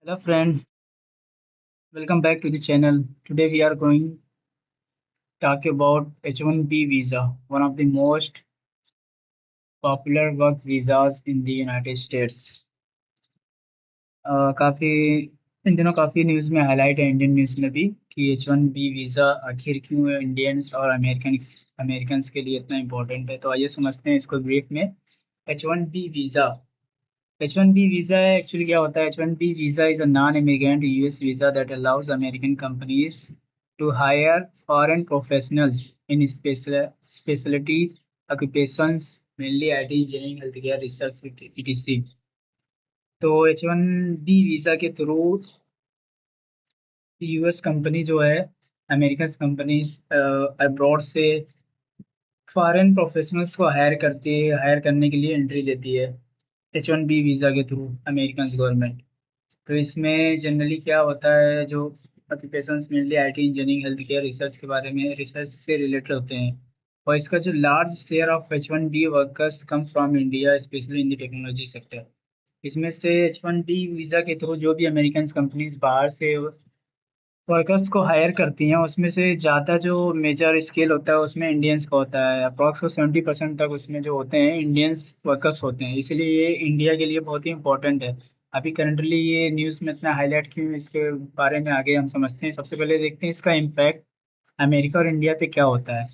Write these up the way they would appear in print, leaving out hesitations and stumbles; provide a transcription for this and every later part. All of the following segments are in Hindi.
Hello friend, welcome back to the channel. Today we are going to talk about H-1B visa, one of the most popular work visas in the United States. काफी इन दिनों काफी न्यूज़ में हाईलाइट है इंडियन न्यूज़ में भी कि H-1B वीजा आखिर क्यों इंडियंस और अमेरिकन्स के लिए इतना इम्पोर्टेंट है। तो आइए समझते हैं इसको ब्रीफ में। H-1B visa H-1B visa actually क्या होता है? H-1B visa is a non-immigrant US visa that allows American companies to hire foreign professionals in specialty occupations, mainly IT, engineering, healthcare, research, etc. तो H-1B वीजा के थ्रू यूएस कंपनी जो है, अमेरिकन कंपनी अब्रॉड से फॉरेन प्रोफेशनल्स को हायर करने के लिए एंट्री देती है H-1B वीजा के थ्रू अमेरिकन गवर्नमेंट। तो इसमें जनरली क्या होता है, जो occupations mainly IT, engineering, health care, research के बारे में रिसर्च से रिलेटेड होते हैं। और इसका जो large share of H-1B workers come from India, specially in the technology sector. इसमें से H-1B वीज़ा के थ्रू जो भी अमेरिकन कंपनीज बाहर से वर्कर्स को हायर करती हैं, उसमें से ज़्यादा जो मेजर स्केल होता है उसमें इंडियंस का होता है। अप्रॉक्स 70% तक उसमें जो होते हैं इंडियंस वर्कर्स होते हैं। इसलिए ये इंडिया के लिए बहुत ही इंपॉर्टेंट है। अभी करंटली ये न्यूज़ में इतना हाईलाइट क्यों, इसके बारे में आगे हम समझते हैं। सबसे पहले देखते हैं इसका इम्पैक्ट अमेरिका और इंडिया पे क्या होता है।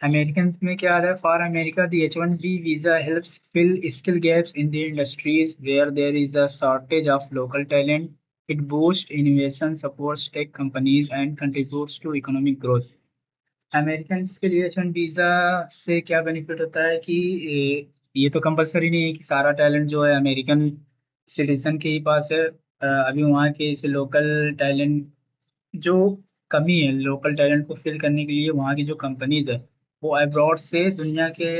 अमेरिकन में क्या है? For America the H-1B visa helps fill skill gaps in the industries where there is a shortage of local talent. It boost innovation, supports tech companies and contributes to economic growth. American के लिए H-1 वीजा से क्या बेनिफिट होता है कि ये तो कंपलसरी नहीं है कि सारा टैलेंट जो है अमेरिकन सिटीजन के ही पास है। अभी वहाँ के इसे लोकल टैलेंट जो कमी है, लोकल टैलेंट को फिल करने के लिए वहाँ की जो कंपनीज है वो अब्रॉड से दुनिया के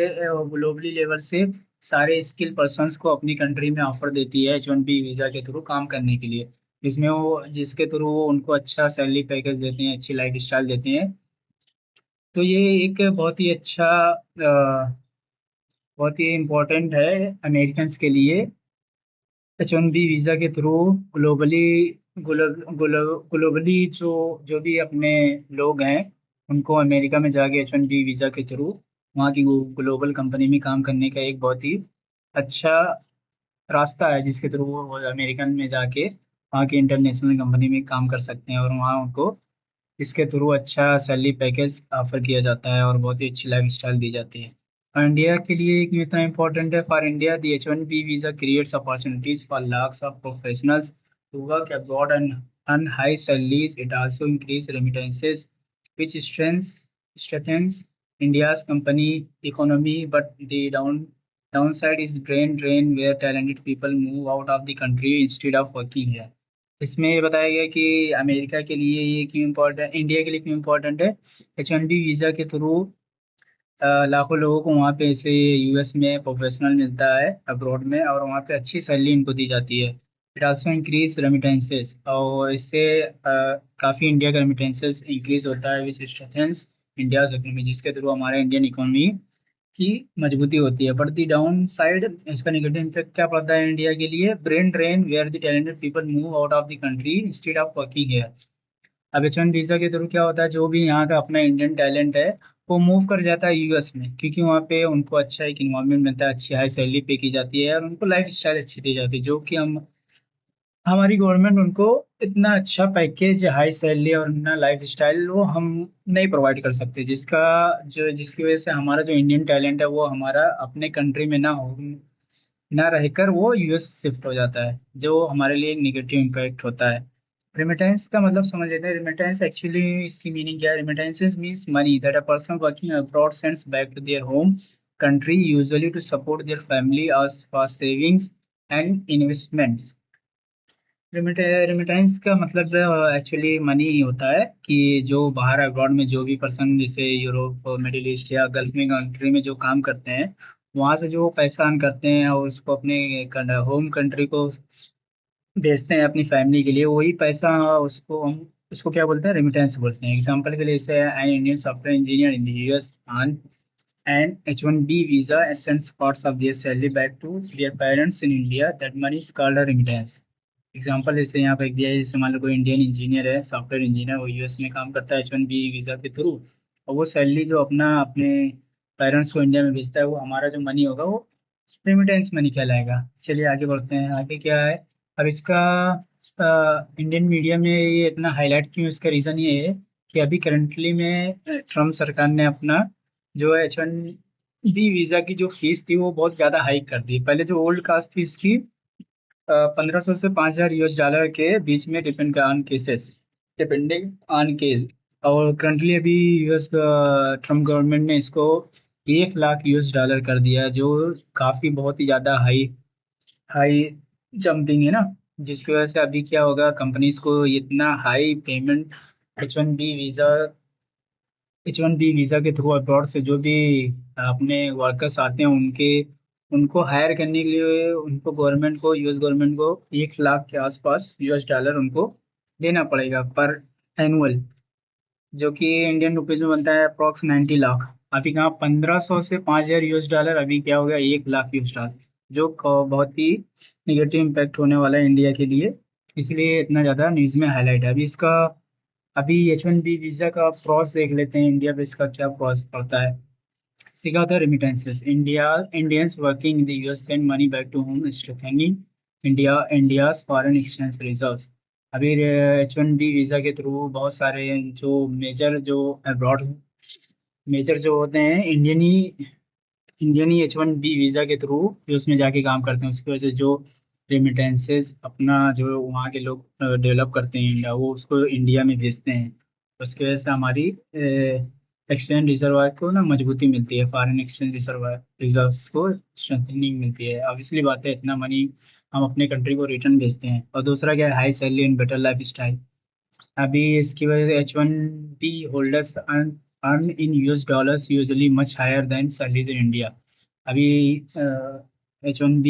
ग्लोबली लेवल से सारे स्किल पर्सन्स को अपनी कंट्री में ऑफर देती है H-1B वीजा के थ्रू काम करने के लिए। जिसमें वो जिसके थ्रू वो उनको अच्छा सैलरी पैकेज देते हैं, अच्छी लाइफ स्टाइल देते हैं। तो ये एक बहुत ही अच्छा बहुत ही इम्पोर्टेंट है अमेरिकन के लिए। H-1B वीजा के थ्रू ग्लोबली ग्लोबली जो जो भी अपने लोग हैं उनको अमेरिका में जाके H-1B वीजा के थ्रू वहाँ की ग्लोबल कंपनी में काम करने का एक बहुत ही अच्छा रास्ता है, जिसके थ्रू वो अमेरिकन में जाके वहाँ की इंटरनेशनल कंपनी में काम कर सकते हैं और वहाँ उनको इसके थ्रू अच्छा सैलरी पैकेज ऑफर किया जाता है और बहुत ही अच्छी लाइफ स्टाइल दी जाती है। और इंडिया के लिए क्यों इतना इंपॉर्टेंट है? For India the H-1B visa creates opportunities for lakhs of professionals to work abroad and earn high salaries. It also increase remittances, which strengthens India's company economy. But the downside is drain where talented people move out of the country instead of working here. इसमें ये बताया गया कि अमेरिका के लिए ये क्यों इम्पोर्टेंट, इंडिया के लिए क्यों इम्पोर्टेंट है। H-1B वीजा के थ्रू लाखों लोगों को वहाँ पे ऐसे यूएस में प्रोफेशनल मिलता है अब्रॉड में, और वहाँ पे अच्छी सैलरी इनको दी जाती है। इट आल्सो इंक्रीज रेमिटेंसेस, और इससे काफ़ी इंडिया का रेमिटेंसेस इंक्रीज होता है, विच स्ट्रेंथेंस इंडियाज इकोनॉमी, जिसके थ्रू हमारे इंडियन इकोनॉमी की मजबूती होती है। बट द डाउन साइड, इसका नेगेटिव इम्पैक्ट क्या पड़ता है इंडिया के लिए? Brain drain where the talented people move out of the country instead of working here. अब H-1 वीजा के थ्रू क्या होता है, जो भी यहाँ का अपना इंडियन टैलेंट है वो मूव कर जाता है यूएस में, क्योंकि वहाँ पे उनको अच्छा एक इन्वायरमेंट मिलता है, अच्छी हाई सैलरी पे की जाती है और उनको लाइफ स्टाइल अच्छी दी जाती है, जो कि हम हमारी गवर्नमेंट उनको इतना अच्छा पैकेज, हाई सैलरी और इतना लाइफ स्टाइल वो हम नहीं प्रोवाइड कर सकते, जिसकी वजह से हमारा जो इंडियन टैलेंट है वो हमारा अपने कंट्री में ना रहकर वो यूएस शिफ्ट हो जाता है, जो हमारे लिए एक निगेटिव इम्पैक्ट होता है। रेमिटेंस का मतलब समझ लेते हैं। रेमिटेंस एक्चुअली इसकी मीनिंग क्या है? Remittances means money that a person working abroad sends back to their home country, usually to support their family और for savings and investments. Remittance का मतलब एक्चुअली मनी ही होता है कि जो बाहर अब्रॉड में जो भी पर्सन, जैसे यूरोप, मिडिल ईस्ट या गल्फ में कंट्री में जो काम करते हैं, वहाँ से जो पैसा अर्न करते हैं और उसको अपने होम कंट्री को भेजते हैं अपनी फैमिली के लिए, वही पैसा उसको हम उसको क्या बोलते हैं? रेमिटेंस बोलते हैं। एग्जांपल के लिए जैसे an Indian software engineer in the US on an H-1B visa and sends parts of their salary back to their parents in India. That money is called a remittance. Example जैसे यहाँ पे दिया है, जैसे मान लो कोई इंडियन इंजीनियर है, सॉफ्टवेयर इंजीनियर, वो यूएस में काम करता है H1B वीज़ा के थ्रू, और वो सैलरी जो अपना अपने पेरेंट्स को इंडिया में भेजता है, वो हमारा जो मनी होगा वो रेमिटेंस मनी कहलाएगा। चलिए आगे बढ़ते हैं, आगे क्या है। अब इसका इंडियन मीडिया में ये इतना हाईलाइट क्यों, इसका रीज़न ये है कि अभी करंटली में ट्रम्प सरकार ने अपना जो है H1B वीज़ा की जो फीस थी वो बहुत ज़्यादा हाइक कर दी। पहले जो ओल्ड कास्ट थी इसकी 1500 से 5000 US डॉलर के बीच में, depend on cases, depending on case. और करंटली अभी यूएस ट्रम्प गवर्नमेंट ने इसको 1 लाख US डॉलर कर दिया है, जो काफ़ी बहुत ही ज़्यादा हाई हाई जंपिंग है ना। जिसकी वजह से अभी क्या होगा, कंपनीज को इतना high payment H one B visa के थ्रू अब्रॉड से जो भी अपने वर्कर्स आते हैं, उनके उनको हायर करने के लिए उनको गवर्नमेंट को, यूएस गवर्नमेंट को 1 लाख के आसपास US डॉलर उनको देना पड़ेगा पर एनुअल, जो कि इंडियन रुपीज में बनता है अप्रॉक्स 90 लाख। अभी कहाँ 1500 से 5000 US डॉलर, अभी क्या हो गया 1 लाख US डॉलर, जो बहुत ही निगेटिव इम्पैक्ट होने वाला है इंडिया के लिए। इसलिए इतना ज़्यादा न्यूज़ में हाईलाइट है। अभी H1B वीज़ा का प्रोसेस देख लेते हैं, इंडिया पे इसका क्या प्रोसेस पड़ता है। सीखा होता है remittances, Indians working in the US send money back to home, strengthening India's foreign exchange reserves. अभी H1B वीज़ा के थ्रू बहुत सारे जो जो अब्रॉड मेजर जो होते हैं, इंडियन ही H1B वीज़ा के थ्रू यूएस में जाके काम करते हैं। उसकी वजह से जो रेमिटेंसेस अपना जो वहाँ के लोग डेवलप करते हैं इंडिया, वो उसको इंडिया में भेजते हैं। उसकी वजह से हमारी एक्सचेंज रिजर्व को ना मजबूती मिलती है, फॉरेन एक्सचेंज रिजर्व को स्ट्रेंथनिंग मिलती है। ऑब्वियसली बात है, इतना मनी हम अपने कंट्री को रिटर्न भेजते हैं। और दूसरा क्या है, high salary and better lifestyle. अभी इसकी वजह से H1B holders earn in US dollars usually much higher than salaries in India. अभी H1B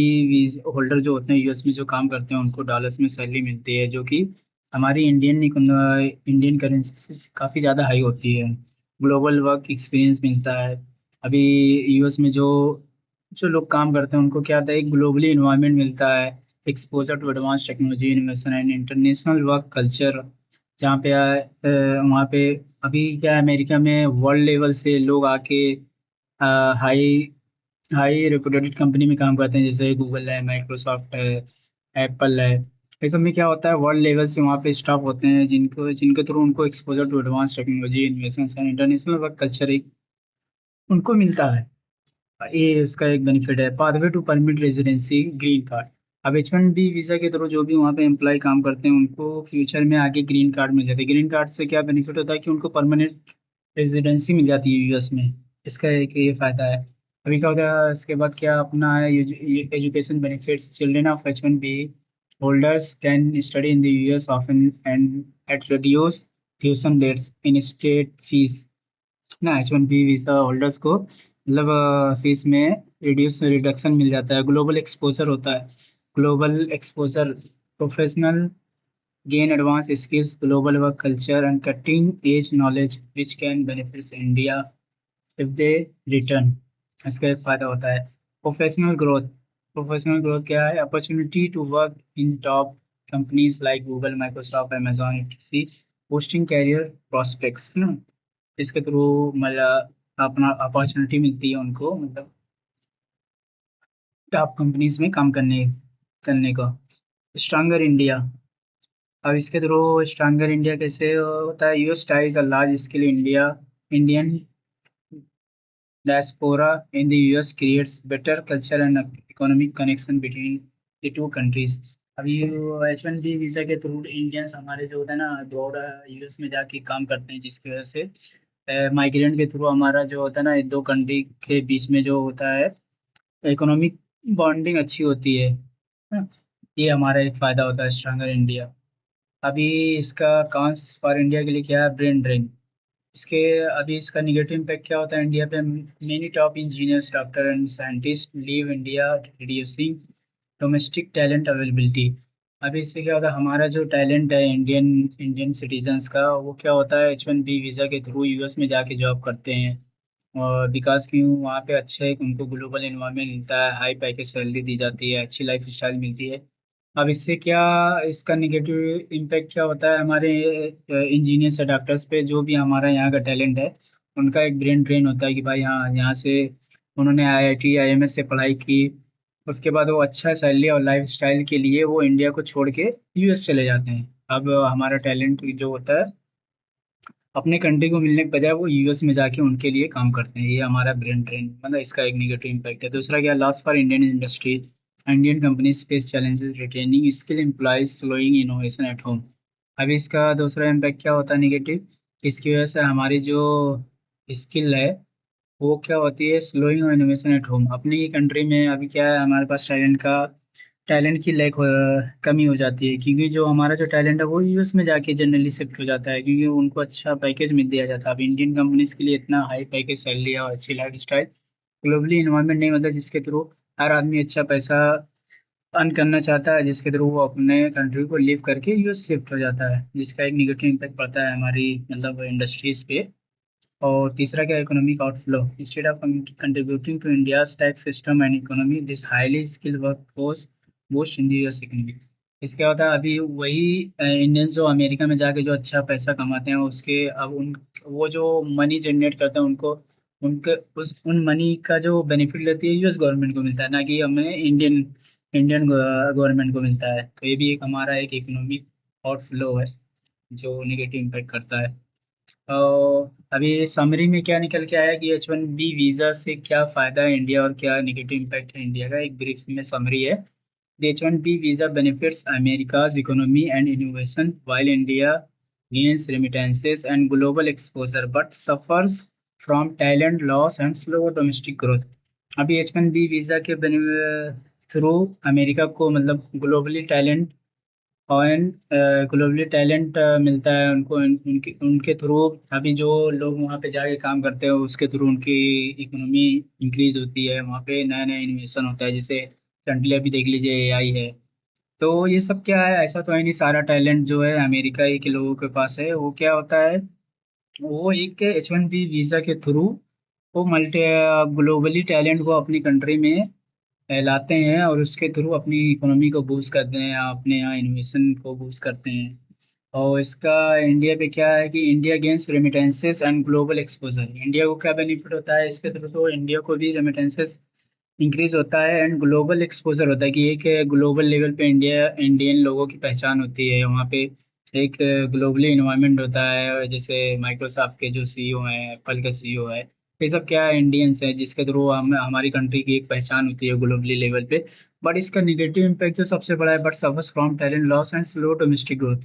होल्डर जो होते हैं यूएस में जो काम करते हैं, उनको डॉलर्स में सैलरी मिलती है, जो कि हमारी इंडियन करेंसी से काफ़ी ज़्यादा हाई होती है। ग्लोबल वर्क एक्सपीरियंस मिलता है। अभी यूएस में जो जो लोग काम करते हैं, उनको क्या आता है, एक ग्लोबली इन्वायरमेंट मिलता है, exposure to advance technology, innovation and international work culture. जहाँ पे वहाँ पे अभी क्या है, अमेरिका में वर्ल्ड लेवल से लोग आके हाई हाई रेपुटेटेड कंपनी में काम करते हैं, जैसे गूगल है, माइक्रोसॉफ्ट है, एप्पल है। ये सब में क्या होता है, वर्ल्ड लेवल से वहाँ पे स्टाफ होते हैं, जिनके थ्रू उनको exposure to advance technology, innovation and international work culture एक उनको मिलता है। ये इसका एक बेनिफिट है। Pathway to permit residency, green card. अब H1B वीज़ा के थ्रू जो भी वहाँ पे एम्प्लॉय काम करते हैं, उनको फ्यूचर में आगे ग्रीन कार्ड मिल जाता है। ग्रीन कार्ड से क्या बेनिफिट होता है कि उनको परमानेंट रेजिडेंसी मिल जाती है यूएस में। इसका एक ये फायदा है। अभी क्या होता है, इसके बाद क्या अपना है, education benefits. Children of H1B holders can study in the US often and at reduce tuition rates in state fees ना। H1B वीज़ा होल्डर्स को मतलब फीस में रिडक्शन मिल जाता है। ग्लोबल एक्सपोजर होता है, global exposure, professional gain advanced skills, global work culture, and cutting edge knowledge which can benefit India if they return। इसका एक फायदा होता है। प्रोफेशनल ग्रोथ, प्रोफेशनल ग्रोथ क्या है, opportunity to work in top companies like Google, Microsoft, Amazon etc, posting career prospects ना। इसके थ्रू मतलब अपना अपॉर्चुनिटी मिलती है उनको, मतलब टॉप कंपनीज में काम करने करने का। Stronger India. अब इसके थ्रू स्ट्रांगर इंडिया कैसे होता है, US ties a large scale Indian diaspora in the US creates better culture and economic connection between the two countries. अभी H1B वीज़ा के थ्रू इंडियंस हमारे जो होता है ना, अब्रॉड यूएस में जाके काम करते हैं, जिसकी वजह से माइग्रेंट के थ्रू हमारा जो होता है ना, दो कंट्री के बीच में जो होता है, इकोनॉमिक बॉन्डिंग अच्छी होती है। हाँ, ये हमारा एक फ़ायदा होता है स्ट्रांगर इंडिया। अभी इसका कॉन्स फॉर इंडिया के लिए क्या है, ब्रेन ड्रेन। इसके अभी इसका निगेटिव इम्पैक्ट क्या होता है इंडिया पे, many top engineers, doctor and scientist leave India, reducing domestic talent availability. अभी इससे क्या होता है, हमारा जो टैलेंट है इंडियन इंडियन सिटीजन्स का, वो क्या होता है H1B वीज़ा के थ्रू यूएस में जाके जॉब करते हैं। और बिकॉज क्यों, वहाँ पे अच्छे उनको ग्लोबल इन्वायरमेंट मिलता है, हाई पैकेज सैलरी दी जाती है, अच्छी लाइफ स्टाइल मिलती है। अब इससे क्या, इसका निगेटिव इम्पैक्ट क्या होता है हमारे इंजीनियर्स या डॉक्टर्स पे, जो भी हमारा यहाँ का टैलेंट है उनका एक ब्रेन ड्रेन होता है कि भाई हाँ यहाँ से उन्होंने आईआईटी आईएमएस से पढ़ाई की, उसके बाद वो अच्छा सैलरी और लाइफ स्टाइल के लिए वो इंडिया को छोड़ के यूएस चले जाते हैं। अब हमारा टैलेंट जो होता है अपने कंट्री को मिलने के बजाय वो यूएस में जाके उनके लिए काम करते हैं। ये हमारा ब्रेन ड्रेन मतलब इसका एक नेगेटिव इम्पैक्ट है। दूसरा क्या, loss for Indian industry, Indian companies face challenges retaining skill employees, slowing innovation at home. अभी इसका दूसरा इम्पैक्ट क्या होता है नेगेटिव, इसकी वजह से हमारी जो स्किल है वो क्या होती है, स्लोइंग और इनोवेशन एट होम। अपनी कंट्री में अभी क्या है, हमारे पास टैलेंट की कमी हो जाती है, क्योंकि जो हमारा जो टैलेंट है वो यूएस में जाके जनरली शिफ्ट हो जाता है, क्योंकि उनको अच्छा पैकेज मिल दिया जाता है। अब इंडियन कंपनीज के लिए इतना हाई पैकेज सैलरी और अच्छी लाइफ स्टाइल, ग्लोबली इन्वायरमेंट नहीं, मतलब जिसके थ्रू हर आदमी अच्छा पैसा अर्न करना चाहता है, जिसके थ्रू वो अपने कंट्री को लीव करके यूएस शिफ्ट हो जाता है, जिसका एक निगेटिव इम्पैक्ट पड़ता है हमारी मतलब इंडस्ट्रीज पे। और तीसरा क्या, economic outflow, instead of contributing to India's tax system and economy, this highly skilled workforce boost in US economy. इसके बाद अभी वही इंडियंस जो अमेरिका में जाके जो अच्छा पैसा कमाते हैं, उसके अब उन वो जो मनी जनरेट करते हैं उनको, उनके उन मनी का जो बेनिफिट लेती है यूएस गवर्नमेंट को मिलता है, ना कि हमें इंडियन इंडियन गवर्नमेंट को मिलता है। तो ये भी एक हमारा एक इकोनॉमिक आउटफ्लो है जो नेगेटिव इम्पैक्ट करता है। और अभी समरी में क्या निकल के आया कि H1B वीज़ा से क्या फ़ायदा है इंडिया और क्या नेगेटिव इम्पैक्ट है इंडिया का, एक ब्रीफ में समरी है। The H1B visa benefits America's economy and innovation while India gains remittances and global exposure but suffers from talent loss and slow domestic growth. अभी H1B वीज़ा के थ्रू अमेरिका को मतलब ग्लोबली टैलेंट और ग्लोबली टैलेंट मिलता है उनको, उनके उनके थ्रू अभी जो लोग वहाँ पे जाके काम करते हैं उसके थ्रू उनकी इकोनॉमी इंक्रीज होती है, वहाँ पे नया नया इन्वेशन होता है, जैसे करंटली अभी देख लीजिए एआई है। तो ये सब क्या है, ऐसा तो है नहीं सारा टैलेंट जो है अमेरिका ही के लोगों के पास है। वो क्या होता है, वो एक H1B वीज़ा के थ्रू वो मल्टी ग्लोबली टैलेंट को अपनी कंट्री में लाते हैं और उसके थ्रू अपनी इकोनॉमी को बूस्ट करते हैं, अपने यहाँ इन्वेशन को बूस्ट करते हैं। और इसका इंडिया पे क्या है कि India gains remittances and global exposure, India को क्या बेनिफिट होता है इसके थ्रू, तो इंडिया को भी रेमिटेंसेस इंक्रीज होता है एंड ग्लोबल एक्सपोजर होता है कि एक ग्लोबल लेवल पे इंडिया इंडियन लोगों की पहचान होती है वहाँ पे। एक ग्लोबली इन्वायरमेंट होता है, जैसे माइक्रोसॉफ्ट के जो सीईओ हैं, एप्पल के सीईओ है, ये सब क्या है इंडियंस हैं, जिसके थ्रू हम हमारी कंट्री की एक पहचान होती है ग्लोबली लेवल पे। बट इसका निगेटिव इम्पैक्ट जो सबसे बड़ा है, but suffers from talent loss and slow domestic growth.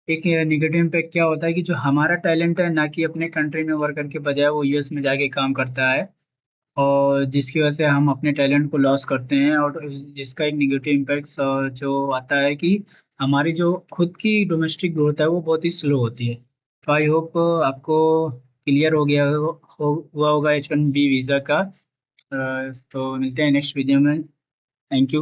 एक निगेटिव इम्पैक्ट क्या होता है कि जो हमारा टैलेंट है ना कि अपने कंट्री में वर्क करके बजाय वो यूएस में जाके काम करता है, और जिसकी वजह से हम अपने टैलेंट को लॉस करते हैं, और जिसका एक निगेटिव इम्पैक्ट जो आता है कि हमारी जो खुद की डोमेस्टिक ग्रोथ है वो बहुत ही स्लो होती है। तो आई होप आपको क्लियर हो गया हुआ होगा H1B वीज़ा का। तो मिलते हैं नेक्स्ट वीडियो में। Thank you.